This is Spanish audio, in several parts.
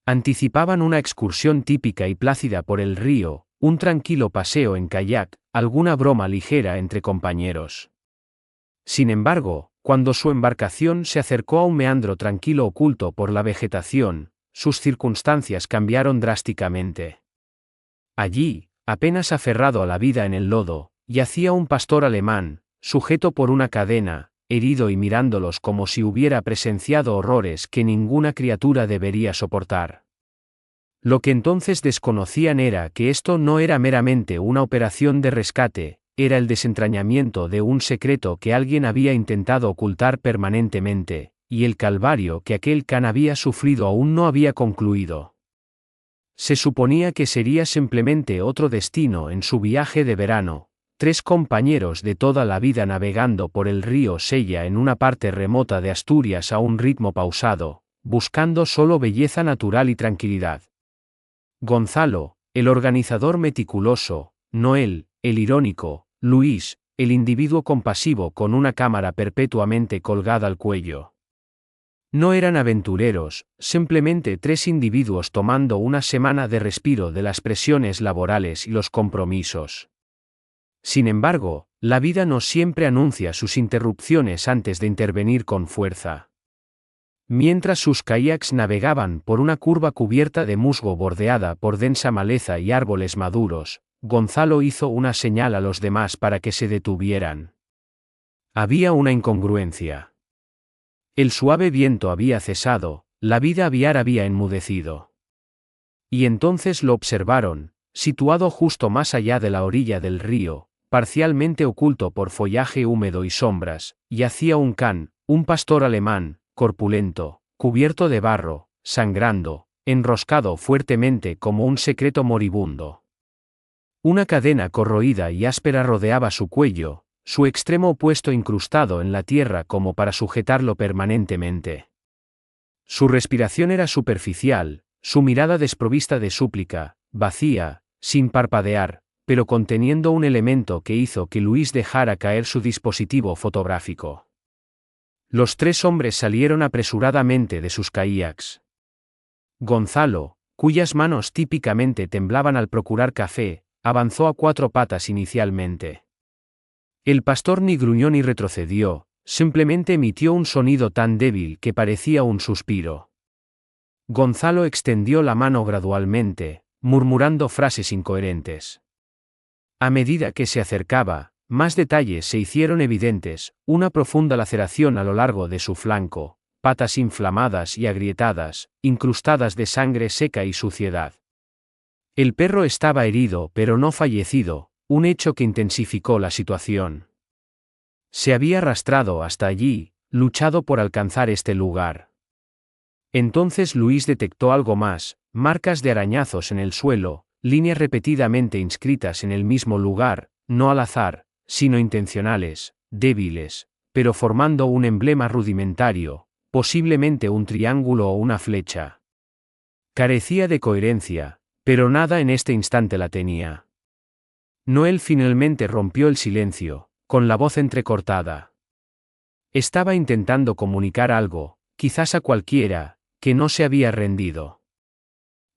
Anticipaban una excursión típica y plácida por el río, un tranquilo paseo en kayak, alguna broma ligera entre compañeros. Sin embargo, cuando su embarcación se acercó a un meandro tranquilo oculto por la vegetación, sus circunstancias cambiaron drásticamente. Allí, apenas aferrado a la vida en el lodo, yacía un pastor alemán, sujeto por una cadena, herido y mirándolos como si hubiera presenciado horrores que ninguna criatura debería soportar. Lo que entonces desconocían era que esto no era meramente una operación de rescate, era el desentrañamiento de un secreto que alguien había intentado ocultar permanentemente, y el calvario que aquel can había sufrido aún no había concluido. Se suponía que sería simplemente otro destino en su viaje de verano, 3 compañeros de toda la vida navegando por el río Sella en una parte remota de Asturias a un ritmo pausado, buscando solo belleza natural y tranquilidad. Gonzalo, el organizador meticuloso, Noel, el irónico, Luis, el individuo compasivo con una cámara perpetuamente colgada al cuello. No eran aventureros, simplemente 3 individuos tomando una semana de respiro de las presiones laborales y los compromisos. Sin embargo, la vida no siempre anuncia sus interrupciones antes de intervenir con fuerza. Mientras sus kayaks navegaban por una curva cubierta de musgo bordeada por densa maleza y árboles maduros, Gonzalo hizo una señal a los demás para que se detuvieran. Había una incongruencia. El suave viento había cesado, la vida aviar había enmudecido. Y entonces lo observaron, situado justo más allá de la orilla del río, parcialmente oculto por follaje húmedo y sombras, yacía un can, un pastor alemán, corpulento, cubierto de barro, sangrando, enroscado fuertemente como un secreto moribundo. Una cadena corroída y áspera rodeaba su cuello, su extremo opuesto incrustado en la tierra como para sujetarlo permanentemente. Su respiración era superficial, su mirada desprovista de súplica, vacía, sin parpadear, pero conteniendo un elemento que hizo que Luis dejara caer su dispositivo fotográfico. Los 3 hombres salieron apresuradamente de sus kayaks. Gonzalo, cuyas manos típicamente temblaban al procurar café, avanzó a 4 patas inicialmente. El pastor ni gruñó ni retrocedió, simplemente emitió un sonido tan débil que parecía un suspiro. Gonzalo extendió la mano gradualmente, murmurando frases incoherentes. A medida que se acercaba, más detalles se hicieron evidentes, una profunda laceración a lo largo de su flanco, patas inflamadas y agrietadas, incrustadas de sangre seca y suciedad. El perro estaba herido pero no fallecido, un hecho que intensificó la situación. Se había arrastrado hasta allí, luchado por alcanzar este lugar. Entonces Luis detectó algo más, marcas de arañazos en el suelo, líneas repetidamente inscritas en el mismo lugar, no al azar, sino intencionales, débiles, pero formando un emblema rudimentario, posiblemente un triángulo o una flecha. Carecía de coherencia, pero nada en este instante la tenía. Noel finalmente rompió el silencio, con la voz entrecortada. Estaba intentando comunicar algo, quizás a cualquiera, que no se había rendido.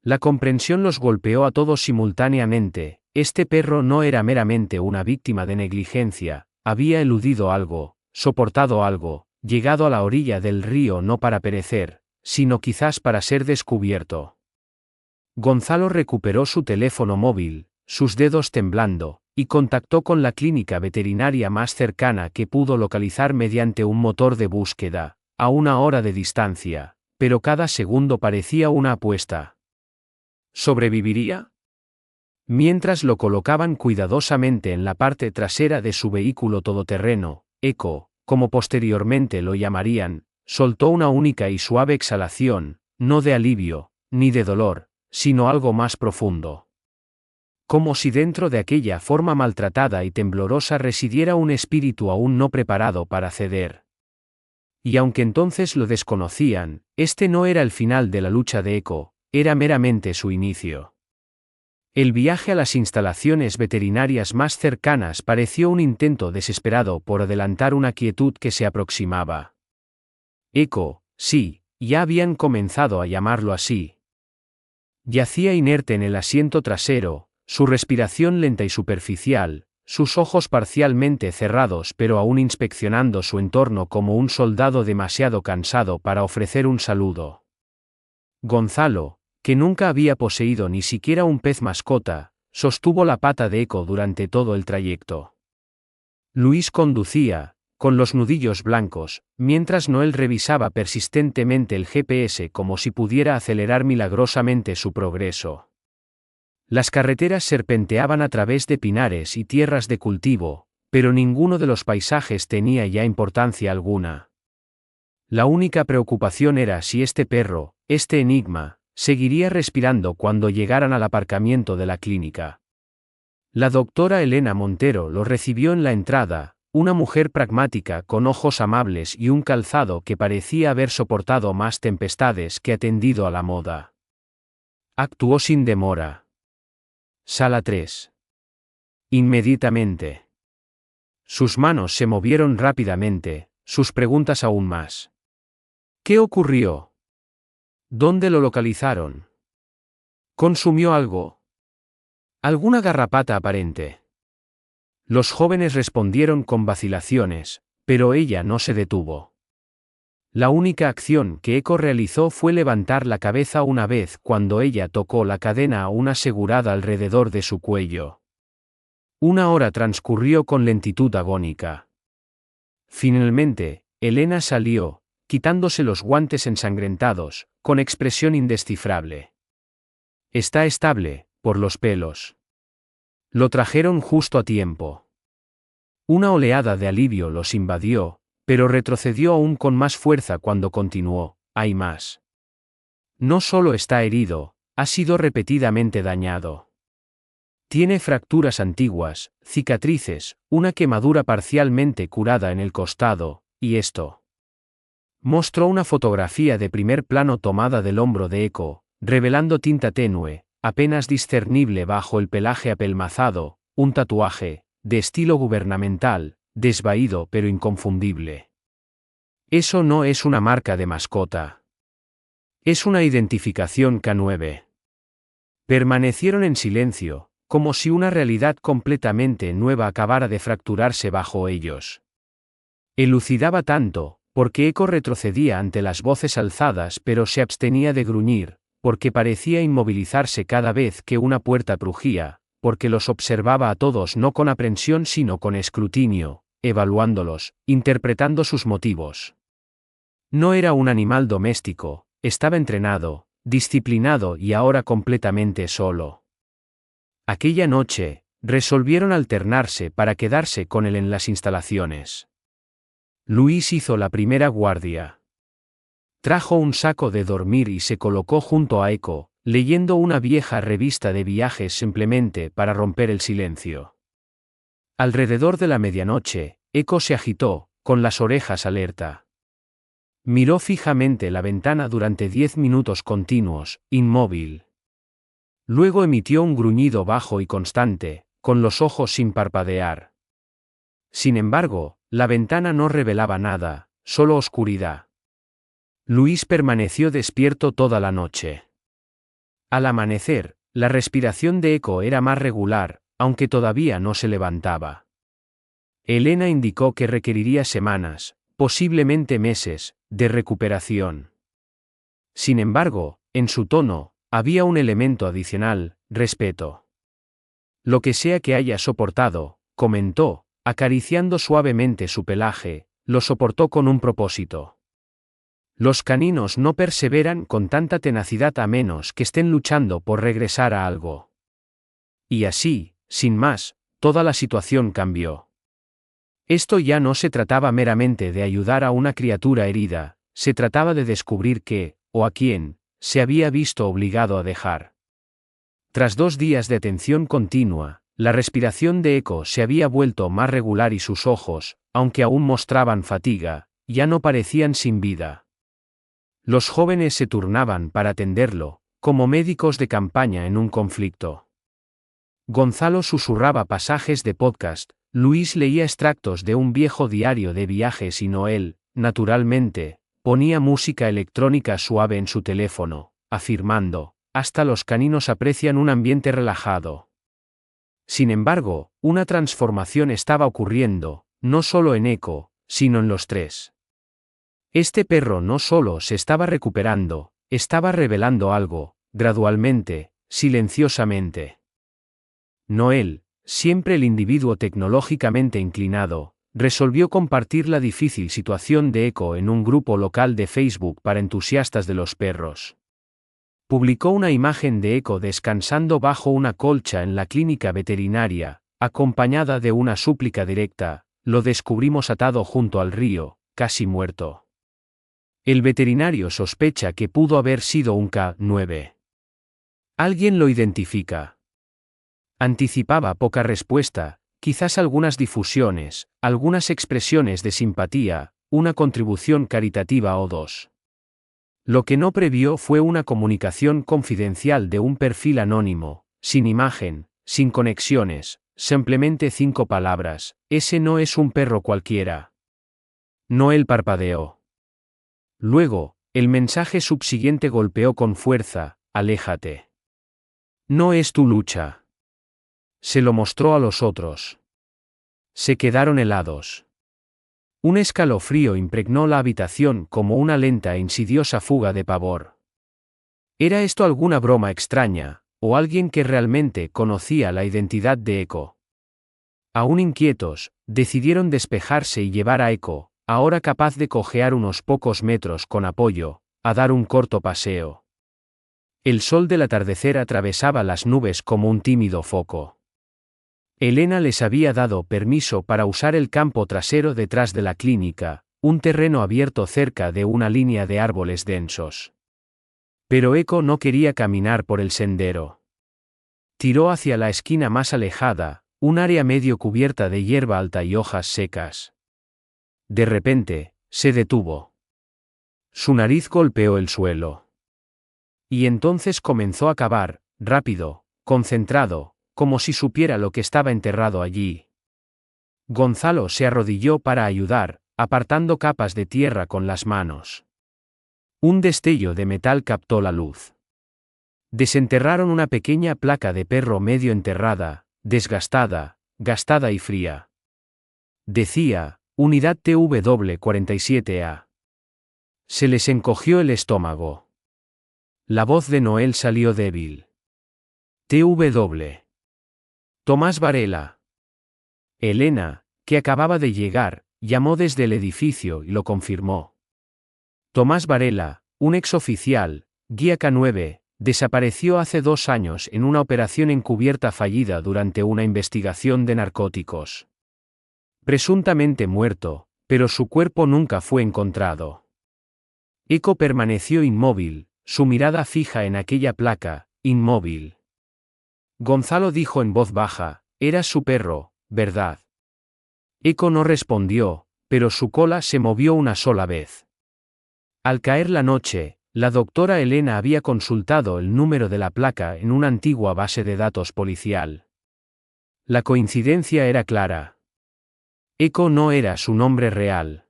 La comprensión los golpeó a todos simultáneamente. Este perro no era meramente una víctima de negligencia, había eludido algo, soportado algo, llegado a la orilla del río no para perecer, sino quizás para ser descubierto. Gonzalo recuperó su teléfono móvil, sus dedos temblando, y contactó con la clínica veterinaria más cercana que pudo localizar mediante un motor de búsqueda, a 1 hora de distancia, pero cada segundo parecía una apuesta. ¿Sobreviviría? Mientras lo colocaban cuidadosamente en la parte trasera de su vehículo todoterreno, Eco, como posteriormente lo llamarían, soltó una única y suave exhalación, no de alivio, ni de dolor, sino algo más profundo. Como si dentro de aquella forma maltratada y temblorosa residiera un espíritu aún no preparado para ceder. Y aunque entonces lo desconocían, este no era el final de la lucha de Eco, era meramente su inicio. El viaje a las instalaciones veterinarias más cercanas pareció un intento desesperado por adelantar una quietud que se aproximaba. Eco, sí, ya habían comenzado a llamarlo así. Yacía inerte en el asiento trasero, su respiración lenta y superficial, sus ojos parcialmente cerrados pero aún inspeccionando su entorno como un soldado demasiado cansado para ofrecer un saludo. Gonzalo, que nunca había poseído ni siquiera un pez mascota, sostuvo la pata de Eco durante todo el trayecto. Luis conducía, con los nudillos blancos, mientras Noel revisaba persistentemente el GPS como si pudiera acelerar milagrosamente su progreso. Las carreteras serpenteaban a través de pinares y tierras de cultivo, pero ninguno de los paisajes tenía ya importancia alguna. La única preocupación era si este perro, este enigma, seguiría respirando cuando llegaran al aparcamiento de la clínica. La doctora Elena Montero lo recibió en la entrada, una mujer pragmática con ojos amables y un calzado que parecía haber soportado más tempestades que atendido a la moda. Actuó sin demora. Sala 3. Inmediatamente. Sus manos se movieron rápidamente, sus preguntas aún más. ¿Qué ocurrió? ¿Dónde lo localizaron? ¿Consumió algo? ¿Alguna garrapata aparente? Los jóvenes respondieron con vacilaciones, pero ella no se detuvo. La única acción que Eco realizó fue levantar la cabeza una vez cuando ella tocó la cadena aún asegurada alrededor de su cuello. Una hora transcurrió con lentitud agónica. Finalmente, Elena salió, quitándose los guantes ensangrentados, con expresión indescifrable. Está estable, por los pelos. Lo trajeron justo a tiempo. Una oleada de alivio los invadió, pero retrocedió aún con más fuerza cuando continuó, hay más. No solo está herido, ha sido repetidamente dañado. Tiene fracturas antiguas, cicatrices, una quemadura parcialmente curada en el costado, y esto. Mostró una fotografía de primer plano tomada del hombro de Eco, revelando tinta tenue, apenas discernible bajo el pelaje apelmazado, un tatuaje, de estilo gubernamental, desvaído pero inconfundible. Eso no es una marca de mascota. Es una identificación K9. Permanecieron en silencio, como si una realidad completamente nueva acabara de fracturarse bajo ellos. Elucidaba tanto, porque Eco retrocedía ante las voces alzadas pero se abstenía de gruñir, porque parecía inmovilizarse cada vez que una puerta crujía, porque los observaba a todos no con aprensión sino con escrutinio, evaluándolos, interpretando sus motivos. No era un animal doméstico, estaba entrenado, disciplinado y ahora completamente solo. Aquella noche, resolvieron alternarse para quedarse con él en las instalaciones. Luis hizo la primera guardia. Trajo un saco de dormir y se colocó junto a Eco, leyendo una vieja revista de viajes simplemente para romper el silencio. Alrededor de la medianoche, Eco se agitó, con las orejas alerta. Miró fijamente la ventana durante 10 minutos continuos, inmóvil. Luego emitió un gruñido bajo y constante, con los ojos sin parpadear. Sin embargo, la ventana no revelaba nada, solo oscuridad. Luis permaneció despierto toda la noche. Al amanecer, la respiración de Eco era más regular, aunque todavía no se levantaba. Elena indicó que requeriría semanas, posiblemente meses, de recuperación. Sin embargo, en su tono, había un elemento adicional, respeto. Lo que sea que haya soportado, comentó, acariciando suavemente su pelaje, lo soportó con un propósito. Los caninos no perseveran con tanta tenacidad a menos que estén luchando por regresar a algo. Y así, sin más, toda la situación cambió. Esto ya no se trataba meramente de ayudar a una criatura herida, se trataba de descubrir qué, o a quién, se había visto obligado a dejar. Tras 2 días de atención continua, la respiración de Eco se había vuelto más regular y sus ojos, aunque aún mostraban fatiga, ya no parecían sin vida. Los jóvenes se turnaban para atenderlo, como médicos de campaña en un conflicto. Gonzalo susurraba pasajes de podcast, Luis leía extractos de un viejo diario de viajes y Noel, naturalmente, ponía música electrónica suave en su teléfono, afirmando, hasta los caninos aprecian un ambiente relajado. Sin embargo, una transformación estaba ocurriendo, no solo en Eco, sino en los tres. Este perro no solo se estaba recuperando, estaba revelando algo, gradualmente, silenciosamente. Noel, siempre el individuo tecnológicamente inclinado, resolvió compartir la difícil situación de Eco en un grupo local de Facebook para entusiastas de los perros. Publicó una imagen de Eco descansando bajo una colcha en la clínica veterinaria, acompañada de una súplica directa: lo descubrimos atado junto al río, casi muerto. El veterinario sospecha que pudo haber sido un K9. ¿Alguien lo identifica? Anticipaba poca respuesta, quizás algunas difusiones, algunas expresiones de simpatía, una contribución caritativa o dos. Lo que no previó fue una comunicación confidencial de un perfil anónimo, sin imagen, sin conexiones, simplemente 5 palabras: ese no es un perro cualquiera. Noel parpadeó. Luego, el mensaje subsiguiente golpeó con fuerza: aléjate. No es tu lucha. Se lo mostró a los otros. Se quedaron helados. Un escalofrío impregnó la habitación como una lenta e insidiosa fuga de pavor. ¿Era esto alguna broma extraña, o alguien que realmente conocía la identidad de Eco? Aún inquietos, decidieron despejarse y llevar a Eco, ahora capaz de cojear unos pocos metros con apoyo, a dar un corto paseo. El sol del atardecer atravesaba las nubes como un tímido foco. Elena les había dado permiso para usar el campo trasero detrás de la clínica, un terreno abierto cerca de una línea de árboles densos. Pero Eco no quería caminar por el sendero. Tiró hacia la esquina más alejada, un área medio cubierta de hierba alta y hojas secas. De repente, se detuvo. Su nariz golpeó el suelo. Y entonces comenzó a cavar, rápido, concentrado, como si supiera lo que estaba enterrado allí. Gonzalo se arrodilló para ayudar, apartando capas de tierra con las manos. Un destello de metal captó la luz. Desenterraron una pequeña placa de perro medio enterrada, desgastada, gastada y fría. Decía: Unidad TW47A. Se les encogió el estómago. La voz de Noel salió débil. TW. Tomás Varela. Elena, que acababa de llegar, llamó desde el edificio y lo confirmó. Tomás Varela, un exoficial, guía K9, desapareció hace 2 años en una operación encubierta fallida durante una investigación de narcóticos. Presuntamente muerto, pero su cuerpo nunca fue encontrado. Eco permaneció inmóvil, su mirada fija en aquella placa, inmóvil. Gonzalo dijo en voz baja: «Eras su perro, ¿verdad?». Eco no respondió, pero su cola se movió una sola vez. Al caer la noche, la doctora Elena había consultado el número de la placa en una antigua base de datos policial. La coincidencia era clara. Eco no era su nombre real.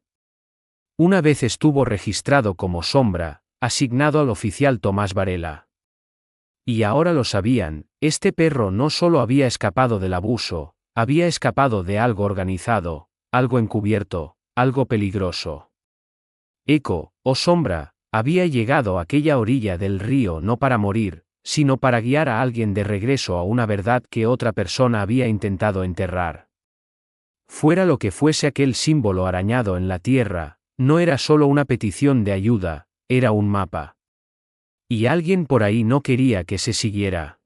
Una vez estuvo registrado como Sombra, asignado al oficial Tomás Varela. Y ahora lo sabían: este perro no solo había escapado del abuso, había escapado de algo organizado, algo encubierto, algo peligroso. Eco, o Sombra, había llegado a aquella orilla del río no para morir, sino para guiar a alguien de regreso a una verdad que otra persona había intentado enterrar. Fuera lo que fuese aquel símbolo arañado en la tierra, no era solo una petición de ayuda, era un mapa. Y alguien por ahí no quería que se siguiera.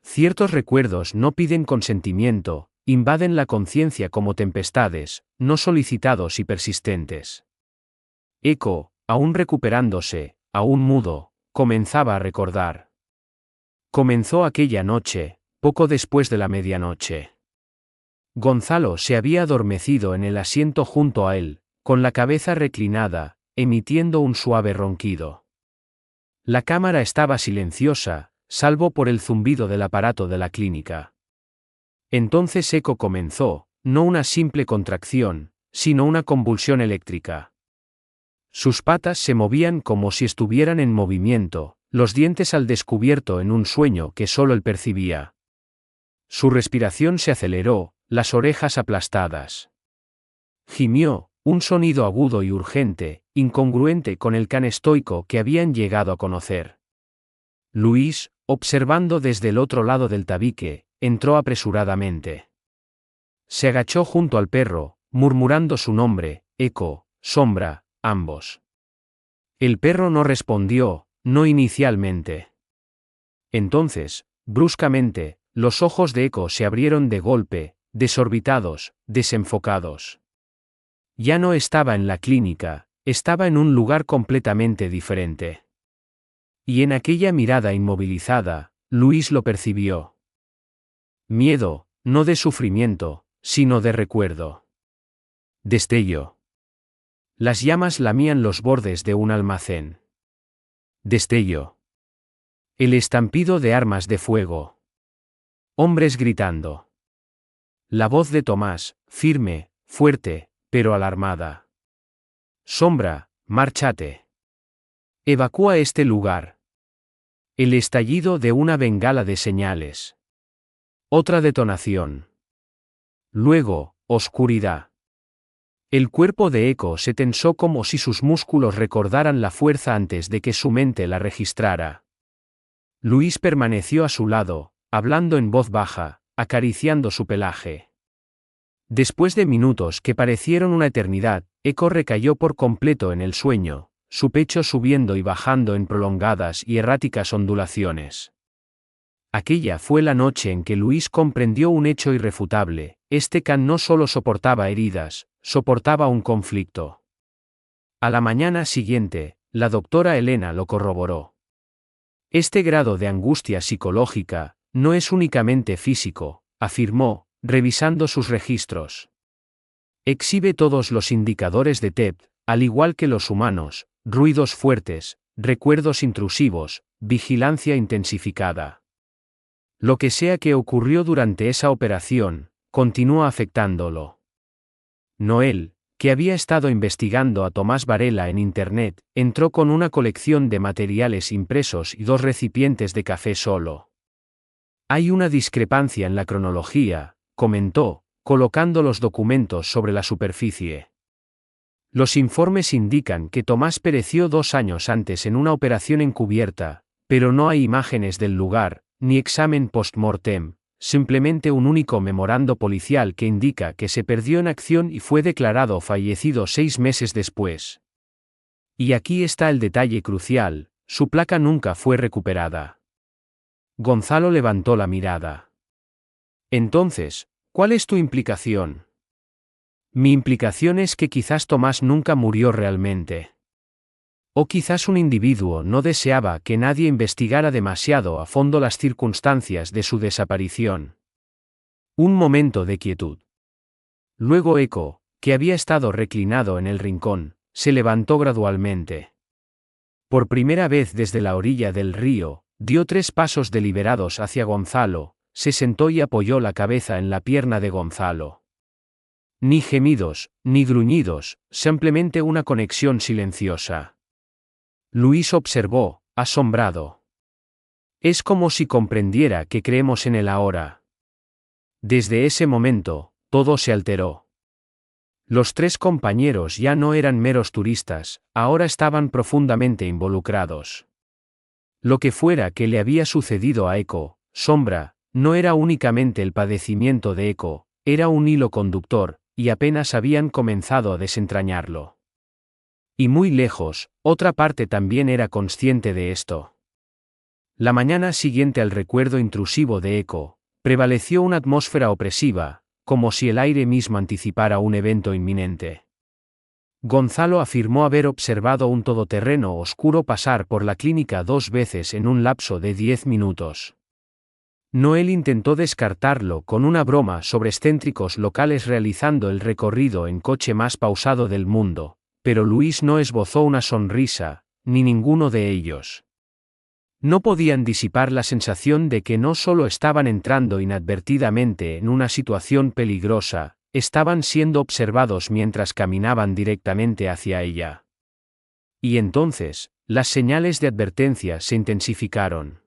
Ciertos recuerdos no piden consentimiento, invaden la conciencia como tempestades, no solicitados y persistentes. Eco, aún recuperándose, aún mudo, comenzaba a recordar. Comenzó aquella noche, poco después de la medianoche. Gonzalo se había adormecido en el asiento junto a él, con la cabeza reclinada, emitiendo un suave ronquido. La cámara estaba silenciosa, salvo por el zumbido del aparato de la clínica. Entonces Eco comenzó, no una simple contracción, sino una convulsión eléctrica. Sus patas se movían como si estuvieran en movimiento, los dientes al descubierto en un sueño que solo él percibía. Su respiración se aceleró, las orejas aplastadas. Gimió, un sonido agudo y urgente, incongruente con el can estoico que habían llegado a conocer. Luis, observando desde el otro lado del tabique, entró apresuradamente. Se agachó junto al perro, murmurando su nombre, Eco, Sombra, ambos. El perro no respondió, no inicialmente. Entonces, bruscamente, los ojos de Eco se abrieron de golpe, desorbitados, desenfocados. Ya no estaba en la clínica, estaba en un lugar completamente diferente. Y en aquella mirada inmovilizada, Luis lo percibió. Miedo, no de sufrimiento, sino de recuerdo. Destello. Las llamas lamían los bordes de un almacén. Destello. El estampido de armas de fuego. Hombres gritando. La voz de Tomás, firme, fuerte, pero alarmada. Sombra, márchate. Evacúa este lugar. El estallido de una bengala de señales. Otra detonación. Luego, oscuridad. El cuerpo de Eco se tensó como si sus músculos recordaran la fuerza antes de que su mente la registrara. Luis permaneció a su lado, hablando en voz baja, acariciando su pelaje. Después de minutos que parecieron una eternidad, Eco recayó por completo en el sueño, su pecho subiendo y bajando en prolongadas y erráticas ondulaciones. Aquella fue la noche en que Luis comprendió un hecho irrefutable: este can no solo soportaba heridas, soportaba un conflicto. A la mañana siguiente, la doctora Elena lo corroboró. Este grado de angustia psicológica no es únicamente físico, afirmó, revisando sus registros. Exhibe todos los indicadores de TEP, al igual que los humanos: ruidos fuertes, recuerdos intrusivos, vigilancia intensificada. Lo que sea que ocurrió durante esa operación, continúa afectándolo. Noel, que había estado investigando a Tomás Varela en Internet, entró con una colección de materiales impresos y 2 recipientes de café solo. Hay una discrepancia en la cronología, comentó, colocando los documentos sobre la superficie. Los informes indican que Tomás pereció 2 años antes en una operación encubierta, pero no hay imágenes del lugar, ni examen post-mortem, simplemente un único memorando policial que indica que se perdió en acción y fue declarado fallecido 6 meses después. Y aquí está el detalle crucial: su placa nunca fue recuperada. Gonzalo levantó la mirada. Entonces, ¿cuál es tu implicación? Mi implicación es que quizás Tomás nunca murió realmente. O quizás un individuo no deseaba que nadie investigara demasiado a fondo las circunstancias de su desaparición. Un momento de quietud. Luego Eco, que había estado reclinado en el rincón, se levantó gradualmente. Por primera vez desde la orilla del río, dio 3 pasos deliberados hacia Gonzalo, se sentó y apoyó la cabeza en la pierna de Gonzalo. Ni gemidos, ni gruñidos, simplemente una conexión silenciosa. Luis observó, asombrado. Es como si comprendiera que creemos en el ahora. Desde ese momento, todo se alteró. Los 3 compañeros ya no eran meros turistas, ahora estaban profundamente involucrados. Lo que fuera que le había sucedido a Eco, Sombra, no era únicamente el padecimiento de Eco, era un hilo conductor, y apenas habían comenzado a desentrañarlo. Y muy lejos, otra parte también era consciente de esto. La mañana siguiente al recuerdo intrusivo de Eco, prevaleció una atmósfera opresiva, como si el aire mismo anticipara un evento inminente. Gonzalo afirmó haber observado un todoterreno oscuro pasar por la clínica 2 veces en un lapso de 10 minutos. Noel intentó descartarlo con una broma sobre excéntricos locales realizando el recorrido en coche más pausado del mundo, pero Luis no esbozó una sonrisa, ni ninguno de ellos. No podían disipar la sensación de que no solo estaban entrando inadvertidamente en una situación peligrosa, estaban siendo observados mientras caminaban directamente hacia ella. Y entonces, las señales de advertencia se intensificaron.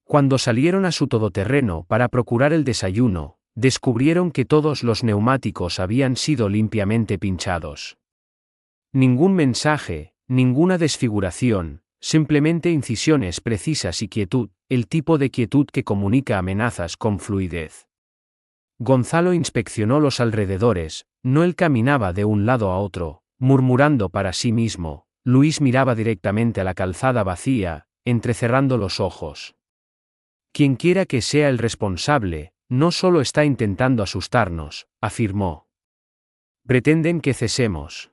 Cuando salieron a su todoterreno para procurar el desayuno, descubrieron que todos los neumáticos habían sido limpiamente pinchados. Ningún mensaje, ninguna desfiguración, simplemente incisiones precisas y quietud, el tipo de quietud que comunica amenazas con fluidez. Gonzalo inspeccionó los alrededores, no él caminaba de un lado a otro, murmurando para sí mismo. Luis miraba directamente a la calzada vacía, entrecerrando los ojos. Quienquiera que sea el responsable, no solo está intentando asustarnos, afirmó. Pretenden que cesemos.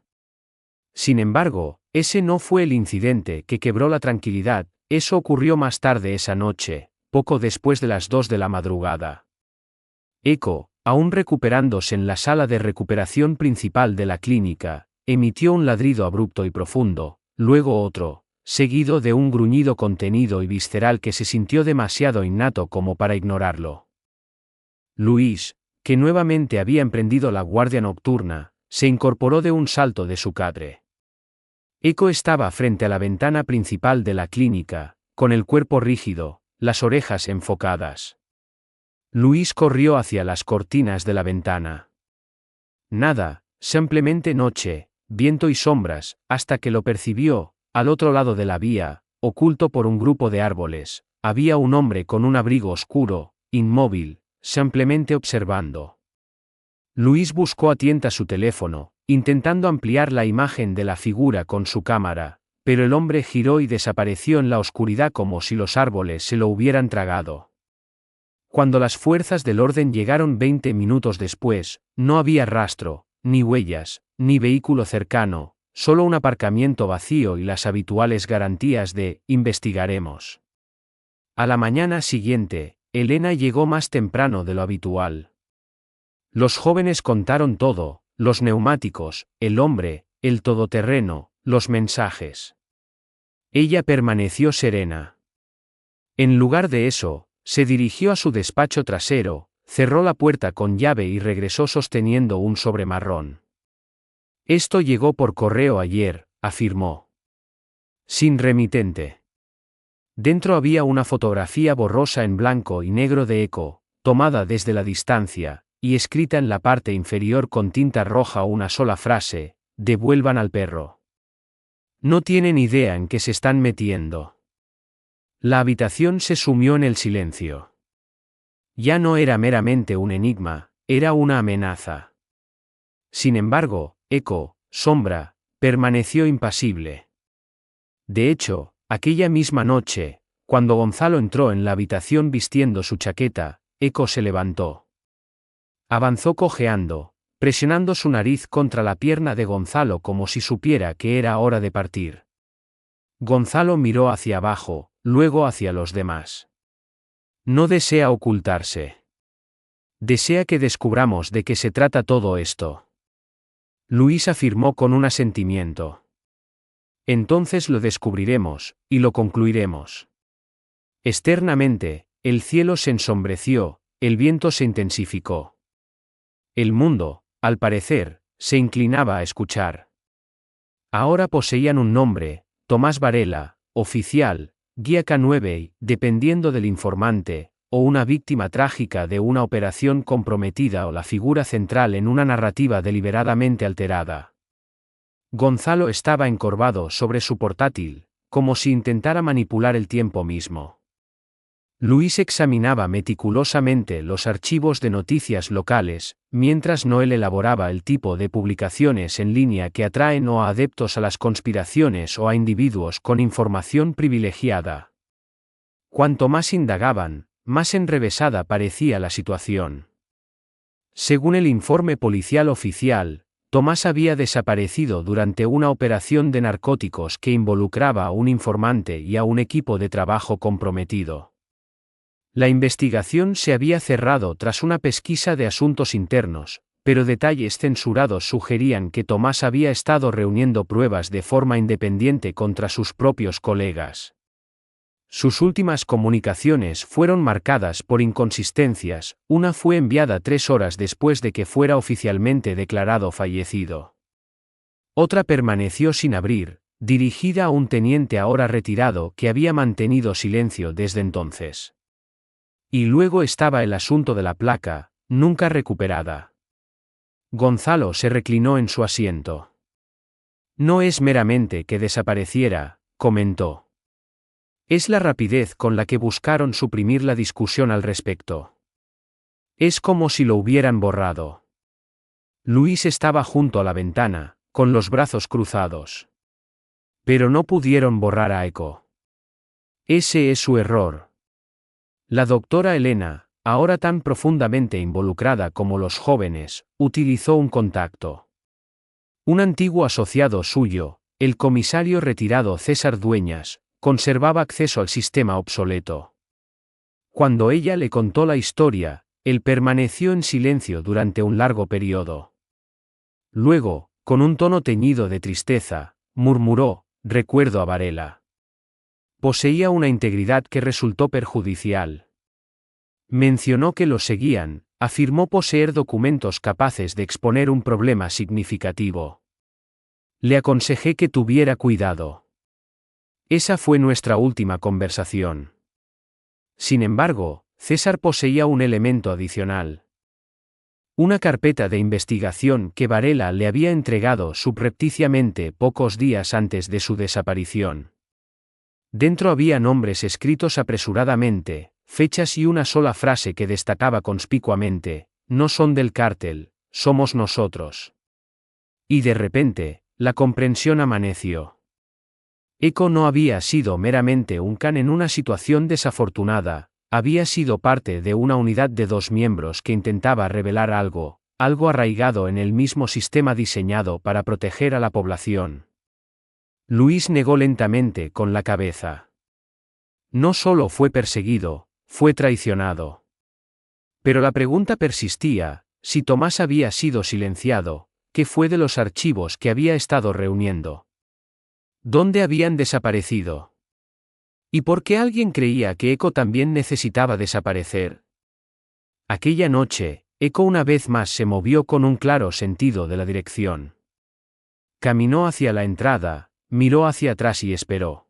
Sin embargo, ese no fue el incidente que quebró la tranquilidad, eso ocurrió más tarde esa noche, poco después de las 2 de la madrugada. Eco, aún recuperándose en la sala de recuperación principal de la clínica, emitió un ladrido abrupto y profundo, luego otro, seguido de un gruñido contenido y visceral que se sintió demasiado innato como para ignorarlo. Luis, que nuevamente había emprendido la guardia nocturna, se incorporó de un salto de su catre. Eco estaba frente a la ventana principal de la clínica, con el cuerpo rígido, las orejas enfocadas. Luis corrió hacia las cortinas de la ventana. Nada, simplemente noche, viento y sombras, hasta que lo percibió, al otro lado de la vía, oculto por un grupo de árboles, había un hombre con un abrigo oscuro, inmóvil, simplemente observando. Luis buscó a tienta su teléfono, intentando ampliar la imagen de la figura con su cámara, pero el hombre giró y desapareció en la oscuridad como si los árboles se lo hubieran tragado. Cuando las fuerzas del orden llegaron 20 minutos después, no había rastro, ni huellas, ni vehículo cercano, solo un aparcamiento vacío y las habituales garantías de «investigaremos». A la mañana siguiente, Elena llegó más temprano de lo habitual. Los jóvenes contaron todo, los neumáticos, el hombre, el todoterreno, los mensajes. Ella permaneció serena. En lugar de eso, se dirigió a su despacho trasero, cerró la puerta con llave y regresó sosteniendo un sobre marrón. Esto llegó por correo ayer, afirmó. Sin remitente. Dentro había una fotografía borrosa en blanco y negro de Eco, tomada desde la distancia, y escrita en la parte inferior con tinta roja una sola frase: «Devuelvan al perro». No tienen idea en qué se están metiendo. La habitación se sumió en el silencio. Ya no era meramente un enigma, era una amenaza. Sin embargo, Eco, sombra, permaneció impasible. De hecho, aquella misma noche, cuando Gonzalo entró en la habitación vistiendo su chaqueta, Eco se levantó. Avanzó cojeando, presionando su nariz contra la pierna de Gonzalo como si supiera que era hora de partir. Gonzalo miró hacia abajo, luego hacia los demás. No desea ocultarse. Desea que descubramos de qué se trata todo esto. Luis afirmó con un asentimiento. Entonces lo descubriremos, y lo concluiremos. Externamente, el cielo se ensombreció, el viento se intensificó. El mundo, al parecer, se inclinaba a escuchar. Ahora poseían un nombre: Tomás Varela, oficial, guía K9, dependiendo del informante, o una víctima trágica de una operación comprometida o la figura central en una narrativa deliberadamente alterada. Gonzalo estaba encorvado sobre su portátil, como si intentara manipular el tiempo mismo. Luis examinaba meticulosamente los archivos de noticias locales, mientras Noel elaboraba el tipo de publicaciones en línea que atraen o a adeptos a las conspiraciones o a individuos con información privilegiada. Cuanto más indagaban, más enrevesada parecía la situación. Según el informe policial oficial, Tomás había desaparecido durante una operación de narcóticos que involucraba a un informante y a un equipo de trabajo comprometido. La investigación se había cerrado tras una pesquisa de asuntos internos, pero detalles censurados sugerían que Tomás había estado reuniendo pruebas de forma independiente contra sus propios colegas. Sus últimas comunicaciones fueron marcadas por inconsistencias, una fue enviada 3 horas después de que fuera oficialmente declarado fallecido. Otra permaneció sin abrir, dirigida a un teniente ahora retirado que había mantenido silencio desde entonces. Y luego estaba el asunto de la placa, nunca recuperada. Gonzalo se reclinó en su asiento. No es meramente que desapareciera, comentó. Es la rapidez con la que buscaron suprimir la discusión al respecto. Es como si lo hubieran borrado. Luis estaba junto a la ventana, con los brazos cruzados. Pero no pudieron borrar a Eco. Ese es su error. La doctora Elena, ahora tan profundamente involucrada como los jóvenes, utilizó un contacto. Un antiguo asociado suyo, el comisario retirado César Dueñas, conservaba acceso al sistema obsoleto. Cuando ella le contó la historia, él permaneció en silencio durante un largo periodo. Luego, con un tono teñido de tristeza, murmuró: recuerdo a Varela. Poseía una integridad que resultó perjudicial. Mencionó que lo seguían, afirmó poseer documentos capaces de exponer un problema significativo. Le aconsejé que tuviera cuidado. Esa fue nuestra última conversación. Sin embargo, César poseía un elemento adicional. Una carpeta de investigación que Varela le había entregado subrepticiamente pocos días antes de su desaparición. Dentro había nombres escritos apresuradamente, fechas y una sola frase que destacaba conspicuamente: no son del cártel, somos nosotros. Y de repente, la comprensión amaneció. Eco no había sido meramente un can en una situación desafortunada, había sido parte de una unidad de dos miembros que intentaba revelar algo arraigado en el mismo sistema diseñado para proteger a la población. Luis negó lentamente con la cabeza. No solo fue perseguido, fue traicionado. Pero la pregunta persistía: si Tomás había sido silenciado, ¿qué fue de los archivos que había estado reuniendo? ¿Dónde habían desaparecido? ¿Y por qué alguien creía que Eco también necesitaba desaparecer? Aquella noche, Eco una vez más se movió con un claro sentido de la dirección. Caminó hacia la entrada, miró hacia atrás y esperó.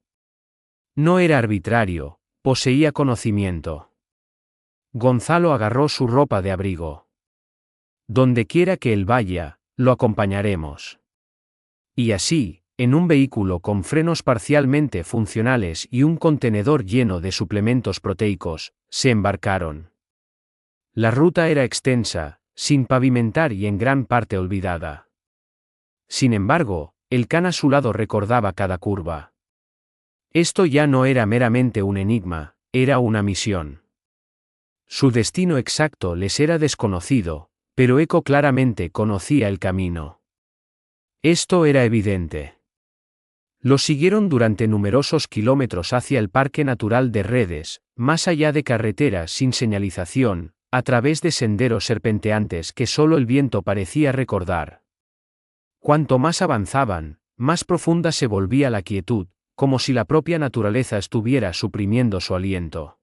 No era arbitrario, poseía conocimiento. Gonzalo agarró su ropa de abrigo. Donde quiera que él vaya, lo acompañaremos. Y así, en un vehículo con frenos parcialmente funcionales y un contenedor lleno de suplementos proteicos, se embarcaron. La ruta era extensa, sin pavimentar y en gran parte olvidada. Sin embargo, el can a su lado recordaba cada curva. Esto ya no era meramente un enigma, era una misión. Su destino exacto les era desconocido, pero Eco claramente conocía el camino. Esto era evidente. Lo siguieron durante numerosos kilómetros hacia el Parque Natural de Redes, más allá de carreteras sin señalización, a través de senderos serpenteantes que solo el viento parecía recordar. Cuanto más avanzaban, más profunda se volvía la quietud, como si la propia naturaleza estuviera suprimiendo su aliento.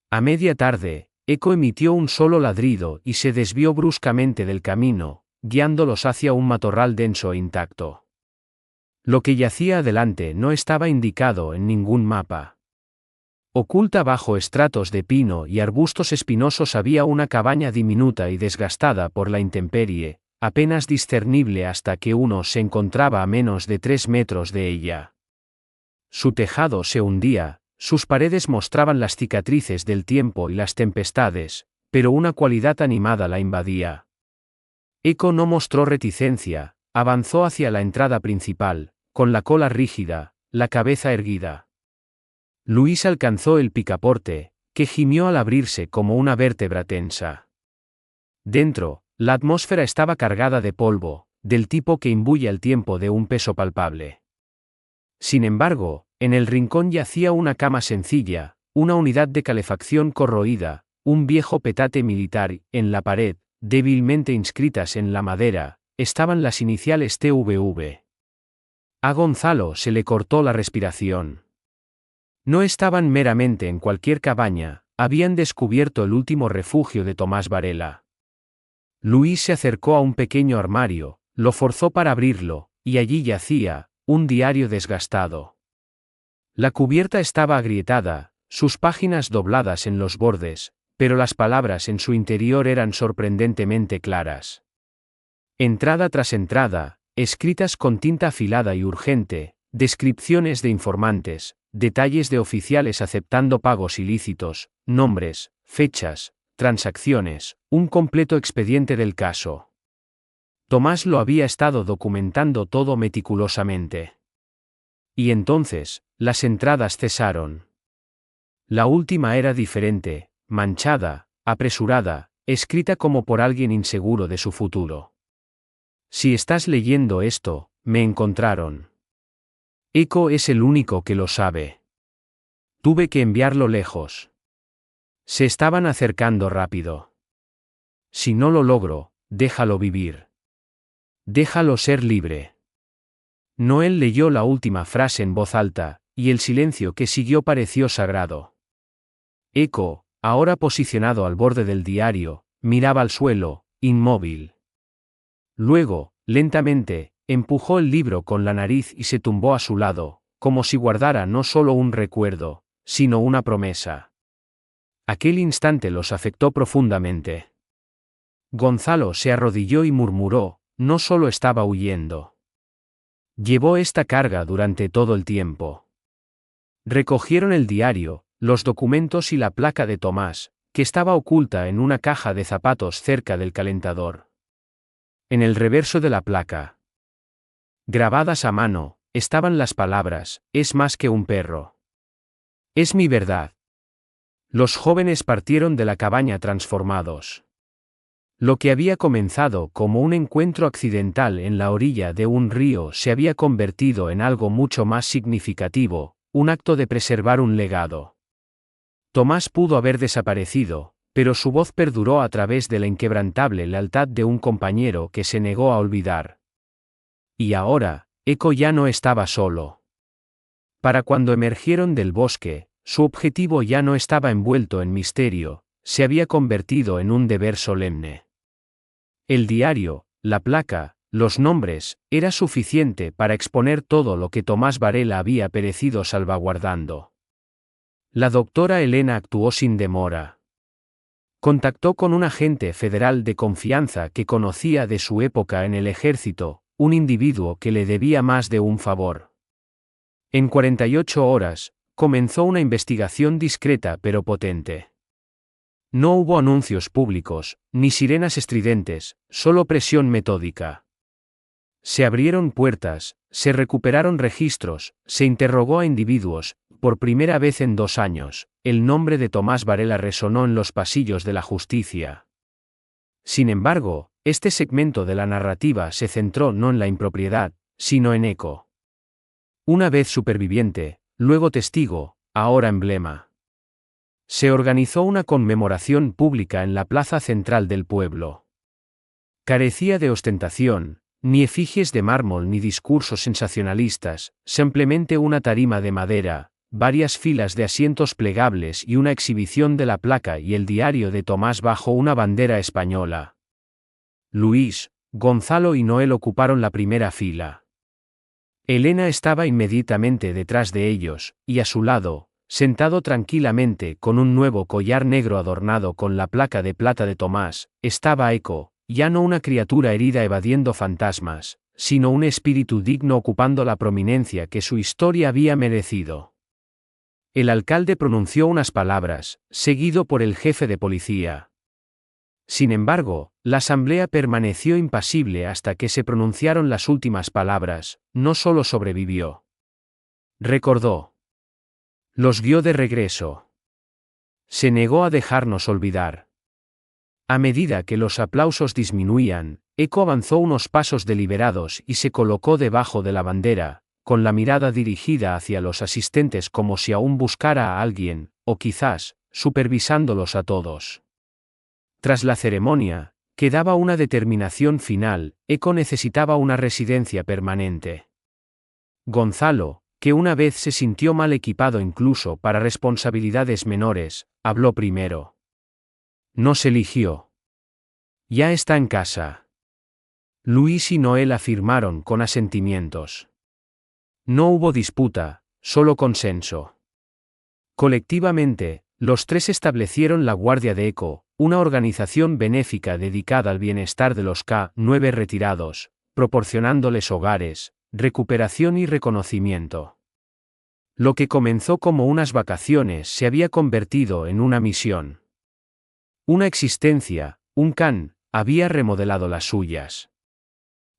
A media tarde, Eco emitió un solo ladrido y se desvió bruscamente del camino, guiándolos hacia un matorral denso e intacto. Lo que yacía adelante no estaba indicado en ningún mapa. Oculta bajo estratos de pino y arbustos espinosos había una cabaña diminuta y desgastada por la intemperie, apenas discernible hasta que uno se encontraba a menos de 3 metros de ella. Su tejado se hundía, sus paredes mostraban las cicatrices del tiempo y las tempestades, pero una cualidad animada la invadía. Eco no mostró reticencia, avanzó hacia la entrada principal, con la cola rígida, la cabeza erguida. Luis alcanzó el picaporte, que gimió al abrirse como una vértebra tensa. Dentro, la atmósfera estaba cargada de polvo, del tipo que imbuye al tiempo de un peso palpable. Sin embargo, en el rincón yacía una cama sencilla, una unidad de calefacción corroída, un viejo petate militar y, en la pared, débilmente inscritas en la madera, estaban las iniciales TVV. A Gonzalo se le cortó la respiración. No estaban meramente en cualquier cabaña, habían descubierto el último refugio de Tomás Varela. Luis se acercó a un pequeño armario, lo forzó para abrirlo, y allí yacía, un diario desgastado. La cubierta estaba agrietada, sus páginas dobladas en los bordes, pero las palabras en su interior eran sorprendentemente claras. Entrada tras entrada, escritas con tinta afilada y urgente, descripciones de informantes, detalles de oficiales aceptando pagos ilícitos, nombres, fechas, transacciones, un completo expediente del caso. Tomás lo había estado documentando todo meticulosamente. Y entonces, las entradas cesaron. La última era diferente, manchada, apresurada, escrita como por alguien inseguro de su futuro. Si estás leyendo esto, me encontraron. Eco es el único que lo sabe. Tuve que enviarlo lejos. Se estaban acercando rápido. Si no lo logro, déjalo vivir. Déjalo ser libre. Noel leyó la última frase en voz alta, y el silencio que siguió pareció sagrado. Eco, ahora posicionado al borde del diario, miraba al suelo, inmóvil. Luego, lentamente, empujó el libro con la nariz y se tumbó a su lado, como si guardara no solo un recuerdo, sino una promesa. Aquel instante los afectó profundamente. Gonzalo se arrodilló y murmuró, no solo estaba huyendo. Llevó esta carga durante todo el tiempo. Recogieron el diario, los documentos y la placa de Tomás, que estaba oculta en una caja de zapatos cerca del calentador. En el reverso de la placa, grabadas a mano, estaban las palabras: es más que un perro. Es mi verdad. Los jóvenes partieron de la cabaña transformados. Lo que había comenzado como un encuentro accidental en la orilla de un río se había convertido en algo mucho más significativo, un acto de preservar un legado. Tomás pudo haber desaparecido, pero su voz perduró a través de la inquebrantable lealtad de un compañero que se negó a olvidar. Y ahora, Eco ya no estaba solo. Para cuando emergieron del bosque, su objetivo ya no estaba envuelto en misterio, se había convertido en un deber solemne. El diario, la placa, los nombres, era suficiente para exponer todo lo que Tomás Varela había perecido salvaguardando. La doctora Elena actuó sin demora. Contactó con un agente federal de confianza que conocía de su época en el ejército, un individuo que le debía más de un favor. En 48 horas, comenzó una investigación discreta pero potente. No hubo anuncios públicos, ni sirenas estridentes, solo presión metódica. Se abrieron puertas, se recuperaron registros, se interrogó a individuos. Por primera vez en 2 años, el nombre de Tomás Varela resonó en los pasillos de la justicia. Sin embargo, este segmento de la narrativa se centró no en la impropiedad, sino en Eco. Una vez superviviente, luego testigo, ahora emblema. Se organizó una conmemoración pública en la plaza central del pueblo. Carecía de ostentación, ni efigies de mármol ni discursos sensacionalistas, simplemente una tarima de madera, varias filas de asientos plegables y una exhibición de la placa y el diario de Tomás bajo una bandera española. Luis, Gonzalo y Noel ocuparon la primera fila. Elena estaba inmediatamente detrás de ellos, y a su lado, sentado tranquilamente con un nuevo collar negro adornado con la placa de plata de Tomás, estaba Eco, ya no una criatura herida evadiendo fantasmas, sino un espíritu digno ocupando la prominencia que su historia había merecido. El alcalde pronunció unas palabras, seguido por el jefe de policía. Sin embargo, la asamblea permaneció impasible hasta que se pronunciaron las últimas palabras. No solo sobrevivió. Recordó. Los guió de regreso. Se negó a dejarnos olvidar. A medida que los aplausos disminuían, Eco avanzó unos pasos deliberados y se colocó debajo de la bandera, con la mirada dirigida hacia los asistentes como si aún buscara a alguien, o quizás, supervisándolos a todos. Tras la ceremonia, quedaba una determinación final: Eco necesitaba una residencia permanente. Gonzalo, que una vez se sintió mal equipado incluso para responsabilidades menores, habló primero. No se eligió. Ya está en casa. Luis y Noel afirmaron con asentimientos. No hubo disputa, solo consenso. Colectivamente, los tres establecieron la Guardia de Eco, una organización benéfica dedicada al bienestar de los K-9 retirados, proporcionándoles hogares, recuperación y reconocimiento. Lo que comenzó como unas vacaciones se había convertido en una misión. Una existencia, un Khan, había remodelado las suyas.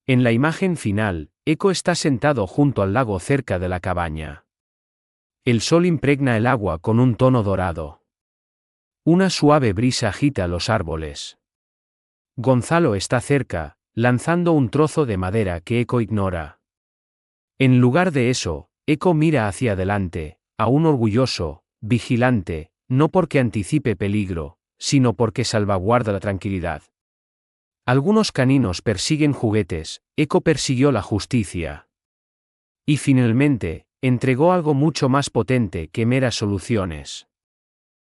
En la imagen final, Eco está sentado junto al lago cerca de la cabaña. El sol impregna el agua con un tono dorado. Una suave brisa agita los árboles. Gonzalo está cerca, lanzando un trozo de madera que Eco ignora. En lugar de eso, Eco mira hacia adelante, aún orgulloso, vigilante, no porque anticipe peligro, sino porque salvaguarda la tranquilidad. Algunos caninos persiguen juguetes, Eco persiguió la justicia. Y finalmente, entregó algo mucho más potente que meras soluciones.